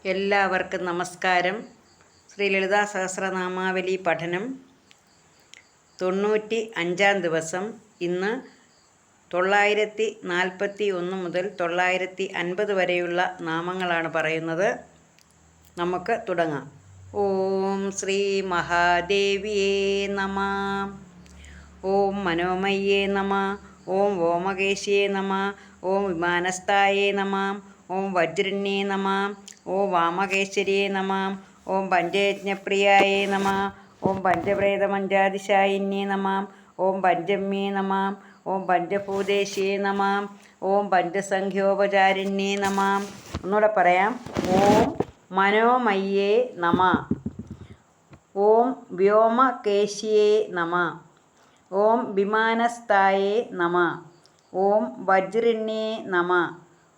എല്ലാവർക്കും നമസ്കാരം. ശ്രീ ലളിതാ സഹസ്രനാമാവലി പഠനം 95-ാം ദിവസം. ഇന്ന് 941 മുതൽ 950 വരെയുള്ള നാമങ്ങളാണ് പറയുന്നത്. നമുക്ക് തുടങ്ങാം. ഓം ശ്രീ മഹാദേവിയേ നമ. ഓം മനോമയ്യേ നമ. ഓം വ്യോമകേശിയേ നമ. ഓം വിമാനസ്ഥായേ നമ. ഓം വജ്രന്യേ നമ. ഓം വാമകേശ്വരിയേ നമ. ഓം പഞ്ചയജ്ഞപ്രിയായേ നമ. ഓം പഞ്ചപ്രേതമഞ്ചാതിശായിന്യേ നമ. ഓം പഞ്ചമ്യേ നമ. ഓം പഞ്ചഭൂതേശ്യേ നമ. ഓം പഞ്ചസംഖ്യോപചാരിണ്യേ നമ. ഒന്നുകൂടെ പറയാം. ഓം മനോമയ്യേ നമ. ഓം വ്യോമകേശ്യേ നമ. ഓം വിമാനസ്ഥായേ നമ. ഓം വജ്രിണ്യേ നമ.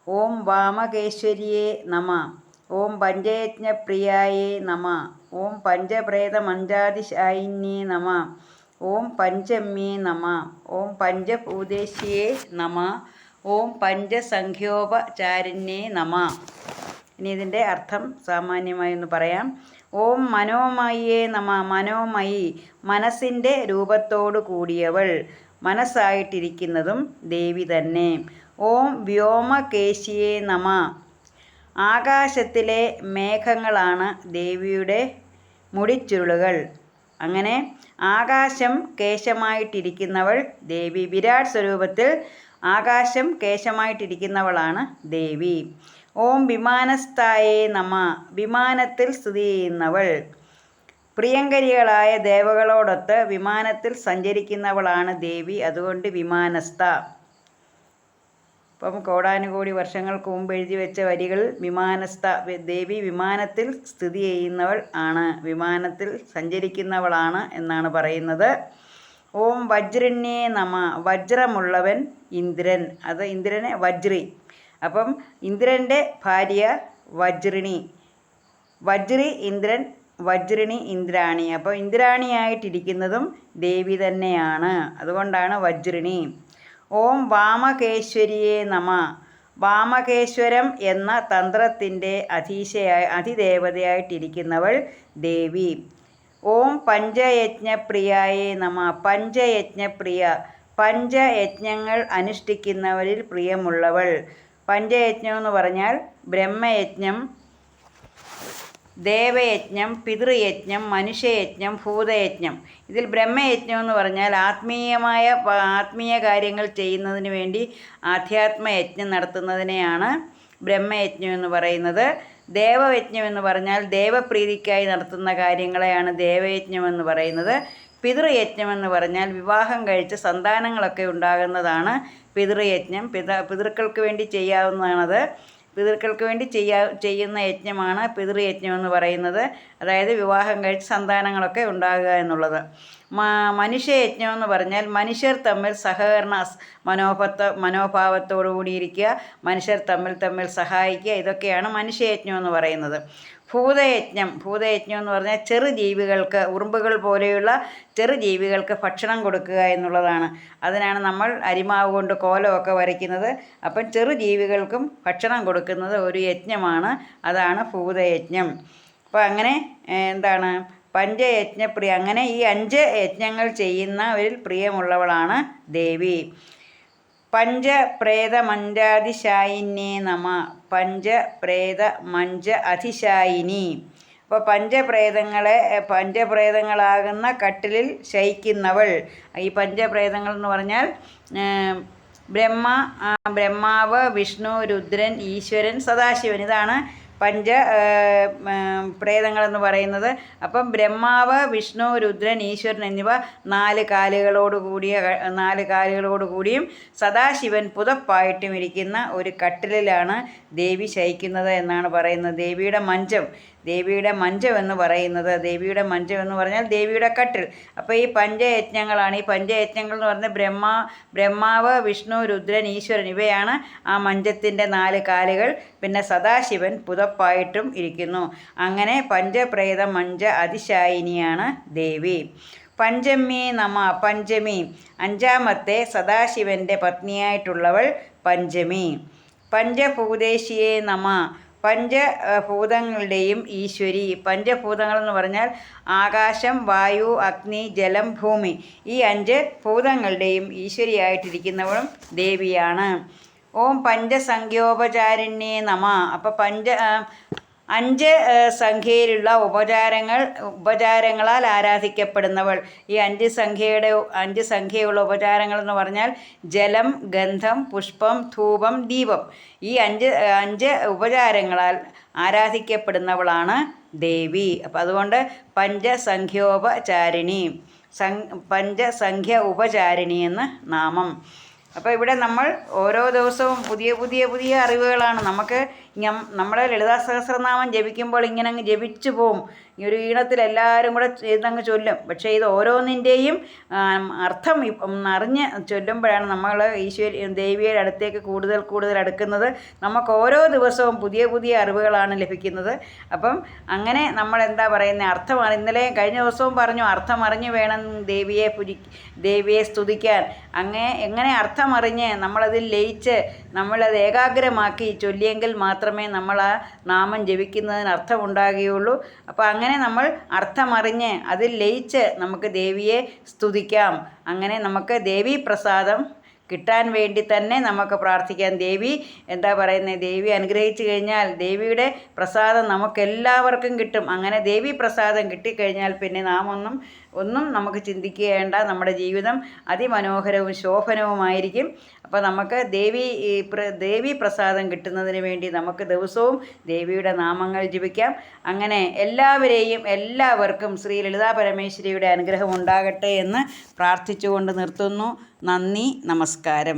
ഓം വാമകേശ്വരിയേ നമ. ഓം പഞ്ചയജ്ഞപ്രിയായേ നമ. ഓം പഞ്ചപ്രേതമഞ്ചാതിശായിന്യേ നമ. ഓം പഞ്ചമ്യേ നമ. ഓം പഞ്ചഭൂതേശ്യേ നമ. ഓം പഞ്ചസംഖ്യോപചാരിണ്യേ നമ. ഇനി ഇതിൻ്റെ അർത്ഥം സാമാന്യമായി ഒന്ന് പറയാം. ഓം മനോമയ്യേ നമ. മനോമയി, മനസ്സിൻ്റെ രൂപത്തോടു കൂടിയവൾ, മനസ്സായിട്ടിരിക്കുന്നതും ദേവി തന്നെ. ഓം വ്യോമകേശ്യേ നമ. ആകാശത്തിലെ മേഘങ്ങളാണ് ദേവിയുടെ മുടിച്ചുരുളുകൾ. അങ്ങനെ ആകാശം കേശമായിട്ടിരിക്കുന്നവൾ ദേവി. വിരാട് സ്വരൂപത്തിൽ ആകാശം കേശമായിട്ടിരിക്കുന്നവളാണ് ദേവി. ഓം വിമാനസ്ഥായേ നമ. വിമാനത്തിൽ സ്ഥിതി ചെയ്യുന്നവൾ. പ്രിയങ്കരികളായ ദേവകളോടൊത്ത് വിമാനത്തിൽ സഞ്ചരിക്കുന്നവളാണ് ദേവി. അതുകൊണ്ട് വിമാനസ്ഥ. ഇപ്പം കോടാനുകോടി വർഷങ്ങൾക്ക് മുമ്പ് എഴുതി വെച്ച വരികൾ വിമാനസ്ഥ. ദേവി വിമാനത്തിൽ സ്ഥിതി ചെയ്യുന്നവൾ ആണ്, വിമാനത്തിൽ സഞ്ചരിക്കുന്നവളാണ് എന്നാണ് പറയുന്നത്. ഓം വജ്രന്യേ നമ. വജ്രമുള്ളവൻ ഇന്ദ്രൻ. അത് ഇന്ദ്രനെ വജ്രി. അപ്പം ഇന്ദ്രൻ്റെ ഭാര്യ വജ്രിണി. വജ്രി ഇന്ദ്രൻ, വജ്രിണി ഇന്ദ്രാണി. അപ്പോൾ ഇന്ദ്രാണിയായിട്ടിരിക്കുന്നതും ദേവി തന്നെയാണ്. അതുകൊണ്ടാണ് വജ്രിണി. ഓം വാമകേശ്വരിയേ നമ. വാമകേശ്വരം എന്ന തന്ത്രത്തിൻ്റെ അതിദേവതയായിട്ടിരിക്കുന്നവൾ ദേവി. ഓം പഞ്ചയജ്ഞപ്രിയായേ നമ. പഞ്ചയജ്ഞപ്രിയ, പഞ്ചയജ്ഞങ്ങൾ അനുഷ്ഠിക്കുന്നവരിൽ പ്രിയമുള്ളവൾ. പഞ്ചയജ്ഞം എന്ന് പറഞ്ഞാൽ ബ്രഹ്മയജ്ഞം, ദേവയജ്ഞം, പിതൃയജ്ഞം, മനുഷ്യയജ്ഞം, ഭൂതയജ്ഞം. ഇതിൽ ബ്രഹ്മയജ്ഞം എന്ന് പറഞ്ഞാൽ ആത്മീയ കാര്യങ്ങൾ ചെയ്യുന്നതിന് വേണ്ടി ആധ്യാത്മയജ്ഞം നടത്തുന്നതിനെയാണ് ബ്രഹ്മയജ്ഞം എന്ന് പറയുന്നത്. ദേവയജ്ഞം എന്ന് പറഞ്ഞാൽ ദേവപ്രീതിക്കായി നടത്തുന്ന കാര്യങ്ങളെയാണ് ദേവയജ്ഞം എന്ന് പറയുന്നത്. പിതൃയജ്ഞം എന്ന് പറഞ്ഞാൽ വിവാഹം കഴിച്ച് സന്താനങ്ങളൊക്കെ ഉണ്ടാകുന്നതാണ് പിതൃയജ്ഞം. പിതൃക്കൾക്ക് വേണ്ടി ചെയ്യാവുന്നതാണത്. പിതൃക്കൾക്ക് വേണ്ടി ചെയ്യുന്ന യജ്ഞമാണ് പിതൃയജ്ഞം എന്ന് പറയുന്നത്. അതായത് വിവാഹം കഴിച്ച് സന്താനങ്ങളൊക്കെ ഉണ്ടാകുക എന്നുള്ളത്. മനുഷ്യയജ്ഞം എന്ന് പറഞ്ഞാൽ മനുഷ്യർ തമ്മിൽ സഹകരണ മനോഭാവത്തോടു കൂടിയിരിക്കുക, മനുഷ്യർ തമ്മിൽ സഹായിക്കുക. ഇതൊക്കെയാണ് മനുഷ്യയജ്ഞം എന്ന് പറയുന്നത്. ഭൂതയജ്ഞം എന്ന് പറഞ്ഞാൽ ചെറുജീവികൾക്ക്, ഉറുമ്പുകൾ പോലെയുള്ള ചെറുജീവികൾക്ക് ഭക്ഷണം കൊടുക്കുക എന്നുള്ളതാണ്. അതിനാണ് നമ്മൾ അരിമാവ് കൊണ്ട് കോലമൊക്കെ വരയ്ക്കുന്നത്. അപ്പം ചെറുജീവികൾക്കും ഭക്ഷണം കൊടുക്കുന്നത് ഒരു യജ്ഞമാണ്. അതാണ് ഭൂതയജ്ഞം. അപ്പോൾ അങ്ങനെ എന്താണ് പഞ്ചയജ്ഞപ്രിയ. അങ്ങനെ ഈ 5 യജ്ഞങ്ങൾ ചെയ്യുന്നവരിൽ പ്രിയമുള്ളവളാണ് ദേവി. പഞ്ചപ്രേതമഞ്ചാതിശായിന്യേ നമ. പഞ്ചപ്രേതമഞ്ച അതിശായിനി. അപ്പോൾ പഞ്ചപ്രേതങ്ങളാകുന്ന കട്ടിലിൽ ശയിക്കുന്നവൾ. ഈ പഞ്ചപ്രേതങ്ങൾ എന്ന് പറഞ്ഞാൽ ബ്രഹ്മാവ്, വിഷ്ണു, രുദ്രൻ, ഈശ്വരൻ, സദാശിവൻ. ഇതാണ് പ്രേതങ്ങളെന്ന് പറയുന്നത്. അപ്പം ബ്രഹ്മാവ്, വിഷ്ണു, രുദ്രൻ, ഈശ്വരൻ എന്നിവ 4 കാലുകളോട് കൂടിയും സദാശിവൻ പുതപ്പായിട്ടും ഇരിക്കുന്ന ഒരു കട്ടിലിലാണ് ദേവി ശയിക്കുന്നത് എന്നാണ് പറയുന്നത്. ദേവിയുടെ മഞ്ചം എന്ന് പറയുന്നത്. ദേവിയുടെ മഞ്ചം എന്ന് പറഞ്ഞാൽ ദേവിയുടെ കട്ടിൽ. അപ്പോൾ ഈ പഞ്ചയജ്ഞങ്ങളാണ്. ഈ പഞ്ചയജ്ഞങ്ങൾ എന്ന് പറഞ്ഞാൽ ബ്രഹ്മാവ്, വിഷ്ണു, രുദ്രൻ, ഈശ്വരൻ ഇവയാണ് ആ മഞ്ചത്തിൻ്റെ 4 കാലുകൾ. പിന്നെ സദാശിവൻ പുതപ്പായിട്ടും ഇരിക്കുന്നു. അങ്ങനെ പഞ്ചപ്രേത മഞ്ച അതിശായിനിയാണ് ദേവി. പഞ്ചമ്യേ നമ. പഞ്ചമി, 5ാമത്തെ സദാശിവൻ്റെ പത്നിയായിട്ടുള്ളവൾ പഞ്ചമി. പഞ്ചഭൂതേശ്യേ നമ. പഞ്ചഭൂതങ്ങളുടെയും ഈശ്വരി. പഞ്ചഭൂതങ്ങളെന്ന് പറഞ്ഞാൽ ആകാശം, വായു, അഗ്നി, ജലം, ഭൂമി. ഈ 5 ഭൂതങ്ങളുടെയും ഈശ്വരിയായിട്ടിരിക്കുന്നവളും ദേവിയാണ്. ഓം പഞ്ചസംഖ്യോപചാരിണ്യേ നമ. അപ്പോൾ 5 സംഖ്യയിലുള്ള ഉപചാരങ്ങളാൽ ആരാധിക്കപ്പെടുന്നവൾ. ഈ 5 സംഖ്യയുള്ള ഉപചാരങ്ങളെന്ന് പറഞ്ഞാൽ ജലം, ഗന്ധം, പുഷ്പം, ധൂപം, ദീപം. ഈ 5 ഉപചാരങ്ങളാൽ ആരാധിക്കപ്പെടുന്നവളാണ് ദേവി. അപ്പം അതുകൊണ്ട് പഞ്ചസംഖ്യോപചാരിണി, പഞ്ചസംഖ്യ ഉപചാരിണി എന്ന് നാമം. അപ്പോൾ ഇവിടെ നമ്മൾ ഓരോ ദിവസവും പുതിയ അറിവുകളാണ് നമുക്ക്. നമ്മൾ ലളിതാ സഹസ്രനാമം ജപിക്കുമ്പോൾ ഇങ്ങനെ അങ്ങ് ജപിച്ചു പോവും. ഈ ഒരു ഈണത്തിൽ എല്ലാവരും കൂടെ ചെയ്തങ്ങ് ചൊല്ലും. പക്ഷേ ഇത് ഓരോന്നിൻ്റെയും അർത്ഥം അറിഞ്ഞ് ചൊല്ലുമ്പോഴാണ് നമ്മൾ ദേവിയുടെ അടുത്തേക്ക് കൂടുതൽ അടുക്കുന്നത്. നമുക്ക് ഓരോ ദിവസവും പുതിയ അറിവുകളാണ് ലഭിക്കുന്നത്. അപ്പം അങ്ങനെ നമ്മൾ എന്താ പറയുന്നത്, അർത്ഥമാണ്. ഇന്നലെ കഴിഞ്ഞ ദിവസവും പറഞ്ഞു, അർത്ഥമറിഞ്ഞ് വേണം ദേവിയെ സ്തുതിക്കാൻ. എങ്ങനെ അർത്ഥമറിഞ്ഞ് നമ്മളതിൽ ലയിച്ച് നമ്മളത് ഏകാഗ്രമാക്കി ചൊല്ലിയെങ്കിൽ മാത്രമേ നമ്മൾ ആ നാമം ജപിക്കുന്നതിന് അർത്ഥമുണ്ടാകുകയുള്ളൂ. അപ്പോൾ അങ്ങനെ നമ്മൾ അർത്ഥമറിഞ്ഞ് അതിൽ ലയിച്ച് നമുക്ക് ദേവിയെ സ്തുതിക്കാം. അങ്ങനെ നമുക്ക് ദേവീ പ്രസാദം കിട്ടാൻ വേണ്ടി തന്നെ നമുക്ക് പ്രാർത്ഥിക്കാം. ദേവി എന്താ പറയുന്നത്, ദേവി അനുഗ്രഹിച്ചു കഴിഞ്ഞാൽ ദേവിയുടെ പ്രസാദം നമുക്കെല്ലാവർക്കും കിട്ടും. അങ്ങനെ ദേവി പ്രസാദം കിട്ടിക്കഴിഞ്ഞാൽ പിന്നെ നാം ഒന്നും നമുക്ക് ചിന്തിക്കേണ്ട. നമ്മുടെ ജീവിതം അതിമനോഹരവും ശോഭനവുമായിരിക്കും. അപ്പോൾ നമുക്ക് ദേവി പ്രസാദം കിട്ടുന്നതിന് വേണ്ടി നമുക്ക് ദിവസവും ദേവിയുടെ നാമങ്ങൾ ജപിക്കാം. അങ്ങനെ എല്ലാവർക്കും ശ്രീ ലളിതാ പരമേശ്വരിയുടെ അനുഗ്രഹം ഉണ്ടാകട്ടെ എന്ന് പ്രാർത്ഥിച്ചുകൊണ്ട് നിർത്തുന്നു. നന്ദി, നമസ്കാരം.